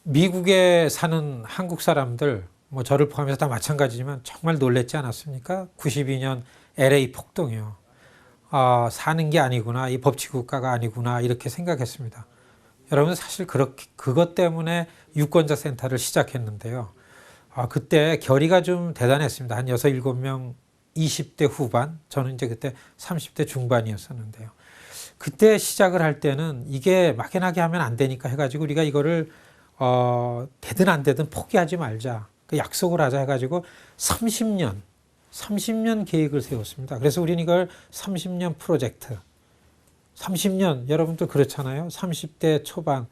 미국에 사는 한국 사람들, 뭐 저를 포함해서 다 마찬가지지만 정말 놀랬지 않았습니까? 92년 LA 폭동이요. 사는 게 아니구나, 이 법치국가가 아니구나 이렇게 생각했습니다. 여러분 사실 그것 때문에 유권자 센터를 시작했는데요. 그때 결의가 좀 대단했습니다. 한 6, 7명 20대 후반, 저는 이제 그때 30대 중반이었었는데요. 그때 시작을 할 때는 이게 막연하게 하면 안 되니까 해가지고 우리가 이거를 되든 안 되든 포기하지 말자. 그 약속을 하자 해가지고 30년 계획을 세웠습니다. 그래서 우리는 이걸 30년 프로젝트. 30년, 여러분들 그렇잖아요. 30대 초반.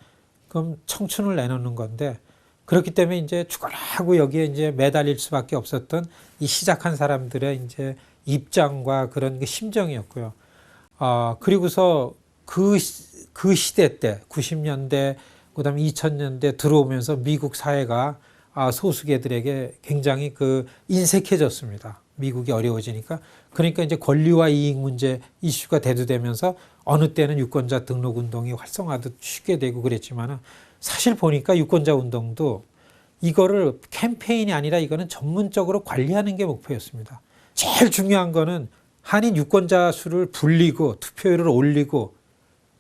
그럼 청춘을 내놓는 건데, 그렇기 때문에 이제 죽어라고 여기에 이제 매달릴 수밖에 없었던 이 시작한 사람들의 이제 입장과 그런 그 심정이었고요. 그리고서 그 시대 때, 90년대, 그 다음에 2000년대 들어오면서 미국 사회가 소수계들에게 굉장히 인색해졌습니다. 미국이 어려워지니까. 그러니까 이제 권리와 이익 문제 이슈가 대두되면서 어느 때는 유권자 등록 운동이 활성화도 쉽게 되고 그랬지만은 사실 보니까 유권자 운동도 이거를 캠페인이 아니라 이거는 전문적으로 관리하는 게 목표였습니다. 제일 중요한 거는 한인 유권자 수를 불리고 투표율을 올리고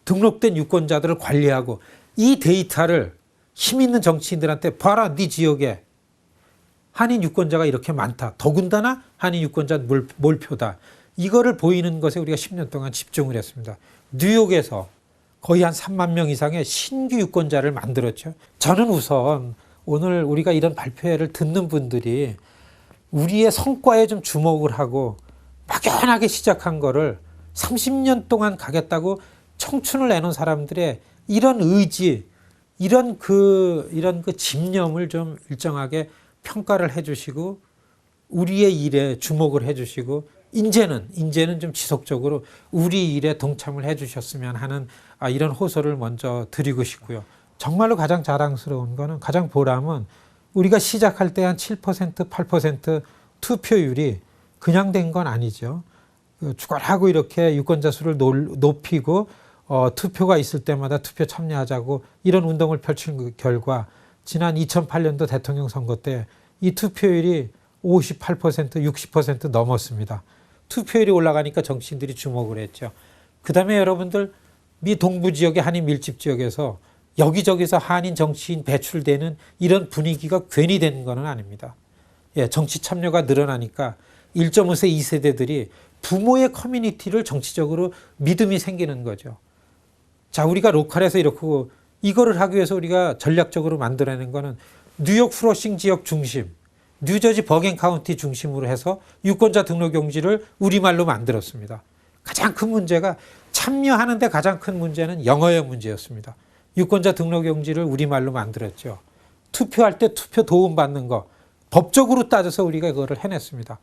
등록된 유권자들을 관리하고 이 데이터를 힘 있는 정치인들한테 봐라, 네 지역에 한인 유권자가 이렇게 많다. 더군다나 한인 유권자 몰표다. 이거를 보이는 것에 우리가 10년 동안 집중을 했습니다. 뉴욕에서 거의 한 3만 명 이상의 신규 유권자를 만들었죠. 저는 우선 오늘 우리가 이런 발표회를 듣는 분들이 우리의 성과에 좀 주목을 하고 막연하게 시작한 거를 30년 동안 가겠다고 청춘을 내놓은 사람들의 이런 의지, 이런 그 집념을 좀 일정하게 평가를 해주시고 우리의 일에 주목을 해주시고 이제는 좀 지속적으로 우리 일에 동참을 해주셨으면 하는 이런 호소를 먼저 드리고 싶고요. 정말로 가장 자랑스러운 거는, 가장 보람은 우리가 시작할 때 한 7%, 8% 투표율이 그냥 된 건 아니죠. 죽어라고 이렇게 유권자 수를 높이고 투표가 있을 때마다 투표 참여하자고 이런 운동을 펼친 결과 지난 2008년도 대통령 선거 때 이 투표율이 58%, 60% 넘었습니다. 투표율이 올라가니까 정치인들이 주목을 했죠. 그 다음에 여러분들 미 동부 지역의 한인 밀집 지역에서 여기저기서 한인 정치인 배출되는 이런 분위기가 괜히 되는 건 아닙니다. 정치 참여가 늘어나니까 1.5세, 2세대들이 부모의 커뮤니티를 정치적으로 믿음이 생기는 거죠. 자, 우리가 로컬에서 이렇고 이거를 하기 위해서 우리가 전략적으로 만들어낸 거는 뉴욕 플러싱 지역 중심, 뉴저지 버겐 카운티 중심으로 해서 유권자 등록 용지를 우리말로 만들었습니다. 가장 큰 문제가 참여하는데 가장 큰 문제는 영어의 문제였습니다. 유권자 등록 용지를 우리말로 만들었죠. 투표할 때 투표 도움 받는 거 법적으로 따져서 우리가 그거를 해냈습니다.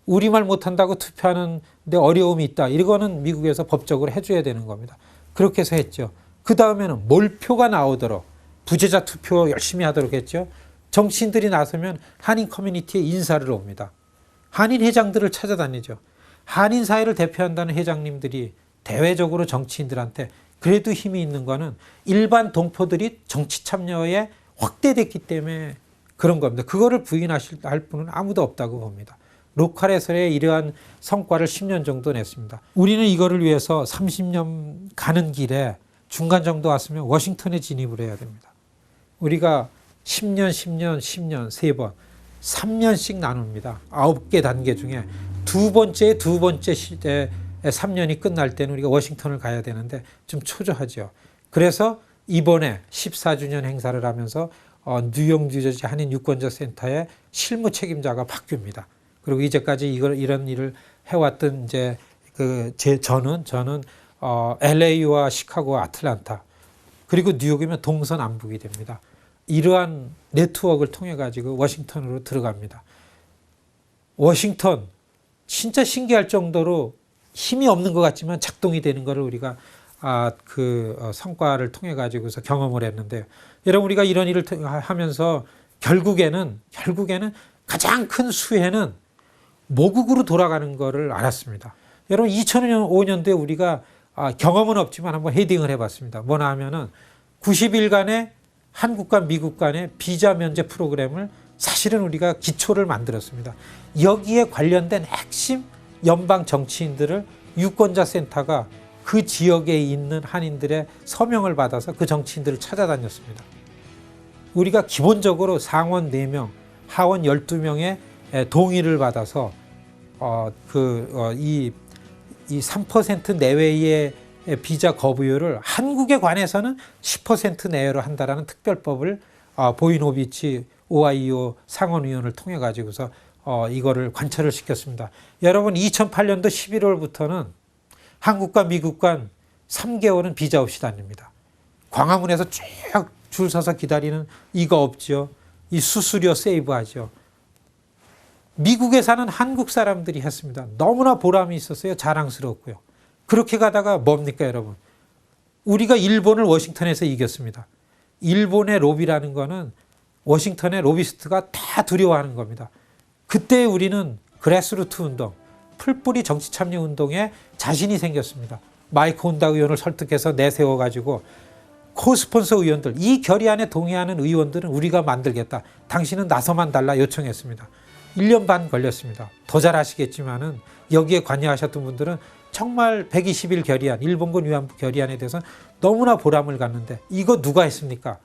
우리말 못한다고 투표하는데 어려움이 있다. 이거는 미국에서 법적으로 해줘야 되는 겁니다. 그렇게 해서 했죠. 그 다음에는 몰표가 나오도록 부재자 투표 열심히 하도록 했죠. 정치인들이 나서면 한인 커뮤니티에 인사를 옵니다. 한인 회장들을 찾아다니죠. 한인 사회를 대표한다는 회장님들이 대외적으로 정치인들한테 그래도 힘이 있는 거는 일반 동포들이 정치 참여에 확대됐기 때문에 그런 겁니다. 그거를 할 분은 아무도 없다고 봅니다. 로컬에서의 이러한 성과를 10년 정도 냈습니다. 우리는 이거를 위해서 30년 가는 길에 중간 정도 왔으면 워싱턴에 진입을 해야 됩니다. 우리가 10년, 10년, 10년, 3번, 3년씩 나눕니다. 9개 단계 중에 두 번째 시대에 3년이 끝날 때는 우리가 워싱턴을 가야 되는데 좀 초조하죠. 그래서 이번에 14주년 행사를 하면서 뉴욕 뉴저지 한인 유권자 센터의 실무 책임자가 바뀝니다. 그리고 이제까지 이런 일을 해왔던 저는 LA와 시카고와 아틀란타 그리고 뉴욕이면 동서남북이 됩니다. 이러한 네트워크를 통해 가지고 워싱턴으로 들어갑니다. 워싱턴 진짜 신기할 정도로 힘이 없는 것 같지만 작동이 되는 것을 우리가 성과를 통해 가지고서 경험을 했는데요. 여러분 우리가 이런 일을 하면서 결국에는 가장 큰 수혜는 모국으로 돌아가는 것을 알았습니다. 여러분 2005년도에 우리가 경험은 없지만 한번 헤딩을 해봤습니다. 뭐나 하면은 90일간의 한국과 미국 간의 비자 면제 프로그램을 사실은 우리가 기초를 만들었습니다. 여기에 관련된 핵심 연방 정치인들을 유권자 센터가 그 지역에 있는 한인들의 서명을 받아서 그 정치인들을 찾아다녔습니다. 우리가 기본적으로 상원 4명, 하원 12명의 동의를 받아서 이 3% 내외의 비자 거부율을 한국에 관해서는 10% 내외로 한다라는 특별법을 보이노비치 오하이오 상원의원을 통해 가지고서 이거를 관철을 시켰습니다. 여러분 2008년도 11월부터는 한국과 미국 간 3개월은 비자 없이 다닙니다. 광화문에서 쭉 줄 서서 기다리는 이거 없죠. 이 수수료 세이브하죠. 미국에 사는 한국 사람들이 했습니다. 너무나 보람이 있었어요. 자랑스럽고요. 그렇게 가다가 뭡니까 여러분? 우리가 일본을 워싱턴에서 이겼습니다. 일본의 로비라는 거는 워싱턴의 로비스트가 다 두려워하는 겁니다. 그때 우리는 그래스루트 운동, 풀뿌리 정치 참여 운동에 자신이 생겼습니다. 마이크 혼다 의원을 설득해서 내세워가지고 코스폰서 의원들, 이 결의안에 동의하는 의원들은 우리가 만들겠다. 당신은 나서만 달라 요청했습니다. 1년 반 걸렸습니다. 더 잘 아시겠지만은 여기에 관여하셨던 분들은 정말 120일 결의안, 일본군 위안부 결의안에 대해서 너무나 보람을 갖는데 이거 누가 했습니까?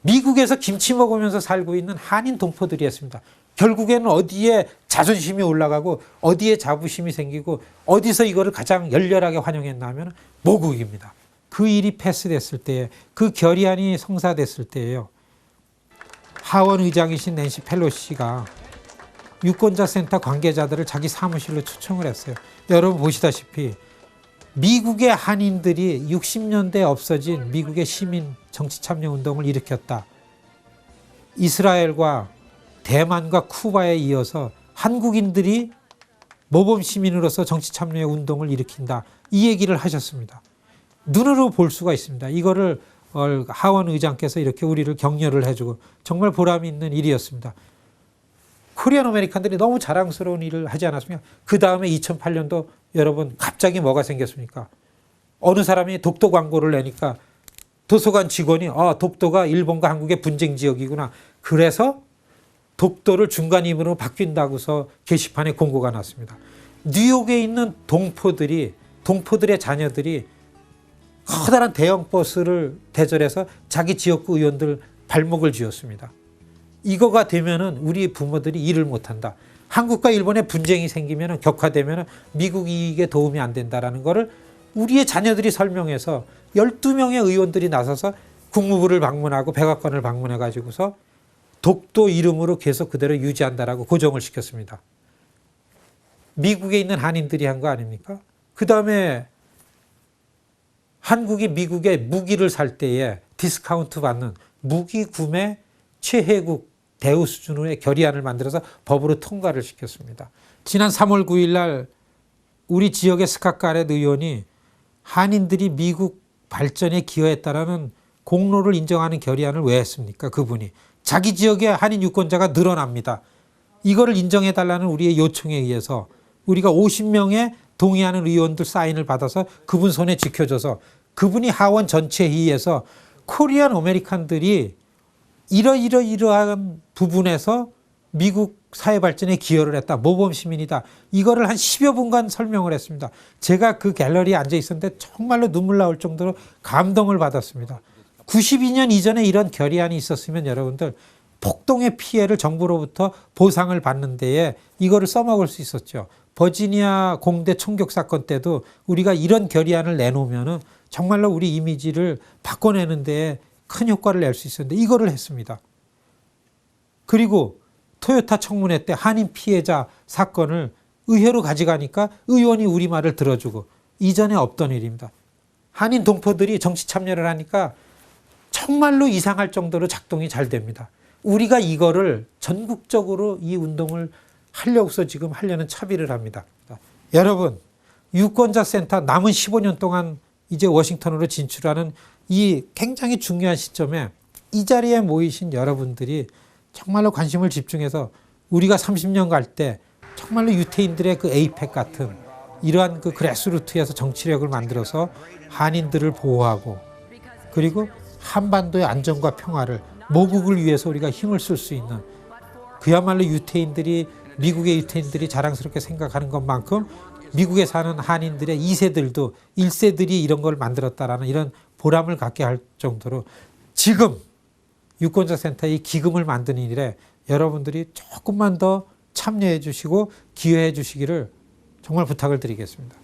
미국에서 김치 먹으면서 살고 있는 한인 동포들이 했습니다. 결국에는 어디에 자존심이 올라가고 어디에 자부심이 생기고 어디서 이거를 가장 열렬하게 환영했나 하면 모국입니다. 그 일이 패스됐을 때에 그 결의안이 성사됐을 때예요. 하원 의장이신 낸시 펠로시가 유권자 센터 관계자들을 자기 사무실로 초청을 했어요. 여러분 보시다시피 미국의 한인들이 60년대에 없어진 미국의 시민 정치 참여 운동을 일으켰다. 이스라엘과 대만과 쿠바에 이어서 한국인들이 모범 시민으로서 정치 참여 운동을 일으킨다. 이 얘기를 하셨습니다. 눈으로 볼 수가 있습니다. 이거를 하원 의장께서 이렇게 우리를 격려를 해주고 정말 보람이 있는 일이었습니다. 코리안 아메리칸들이 너무 자랑스러운 일을 하지 않았습니까? 그 다음에 2008년도 여러분 갑자기 뭐가 생겼습니까? 어느 사람이 독도 광고를 내니까 도서관 직원이 독도가 일본과 한국의 분쟁 지역이구나. 그래서 독도를 중간임으로 바뀐다고서 게시판에 공고가 났습니다. 뉴욕에 있는 동포들의 자녀들이 커다란 대형 버스를 대절해서 자기 지역구 의원들 발목을 쥐었습니다. 이거가 되면은 우리 부모들이 일을 못한다. 한국과 일본의 분쟁이 생기면은 격화되면은 미국 이익에 도움이 안 된다라는 거를 우리의 자녀들이 설명해서 12명의 의원들이 나서서 국무부를 방문하고 백악관을 방문해 가지고서 독도 이름으로 계속 그대로 유지한다라고 고정을 시켰습니다. 미국에 있는 한인들이 한 거 아닙니까? 그 다음에 한국이 미국에 무기를 살 때에 디스카운트 받는 무기 구매 최혜국 대우 수준의 결의안을 만들어서 법으로 통과를 시켰습니다. 지난 3월 9일 날 우리 지역의 스캇 가렛 의원이 한인들이 미국 발전에 기여했다라는 공로를 인정하는 결의안을 왜 했습니까? 그분이. 자기 지역에 한인 유권자가 늘어납니다. 이거를 인정해달라는 우리의 요청에 의해서 우리가 50명의 동의하는 의원들 사인을 받아서 그분 손에 지켜줘서 그분이 하원 전체 회의에서 코리안 아메리칸들이 이러한 부분에서 미국 사회 발전에 기여를 했다. 모범 시민이다. 이거를 한 10여 분간 설명을 했습니다. 제가 그 갤러리에 앉아 있었는데 정말로 눈물 나올 정도로 감동을 받았습니다. 92년 이전에 이런 결의안이 있었으면 여러분들 폭동의 피해를 정부로부터 보상을 받는 데에 이거를 써먹을 수 있었죠. 버지니아 공대 총격 사건 때도 우리가 이런 결의안을 내놓으면은 정말로 우리 이미지를 바꿔내는 데에 큰 효과를 낼 수 있었는데 이거를 했습니다. 그리고 토요타 청문회 때 한인 피해자 사건을 의회로 가져가니까 의원이 우리 말을 들어주고 이전에 없던 일입니다. 한인 동포들이 정치 참여를 하니까 정말로 이상할 정도로 작동이 잘 됩니다. 우리가 이거를 전국적으로 이 운동을 하려고서 지금 하려는 차비를 합니다. 여러분, 유권자 센터 남은 15년 동안 이제 워싱턴으로 진출하는 이 굉장히 중요한 시점에 이 자리에 모이신 여러분들이 정말로 관심을 집중해서 우리가 30년 갈 때 정말로 유태인들의 그 에이펙 같은 이러한 그 그래스루트에서 정치력을 만들어서 한인들을 보호하고 그리고 한반도의 안정과 평화를 모국을 위해서 우리가 힘을 쓸 수 있는 그야말로 유태인들이 미국의 유태인들이 자랑스럽게 생각하는 것만큼 미국에 사는 한인들의 2세들도 1세들이 이런 걸 만들었다라는 이런 보람을 갖게 할 정도로 지금 유권자 센터의 기금을 만드는 일에 여러분들이 조금만 더 참여해 주시고 기여해 주시기를 정말 부탁을 드리겠습니다.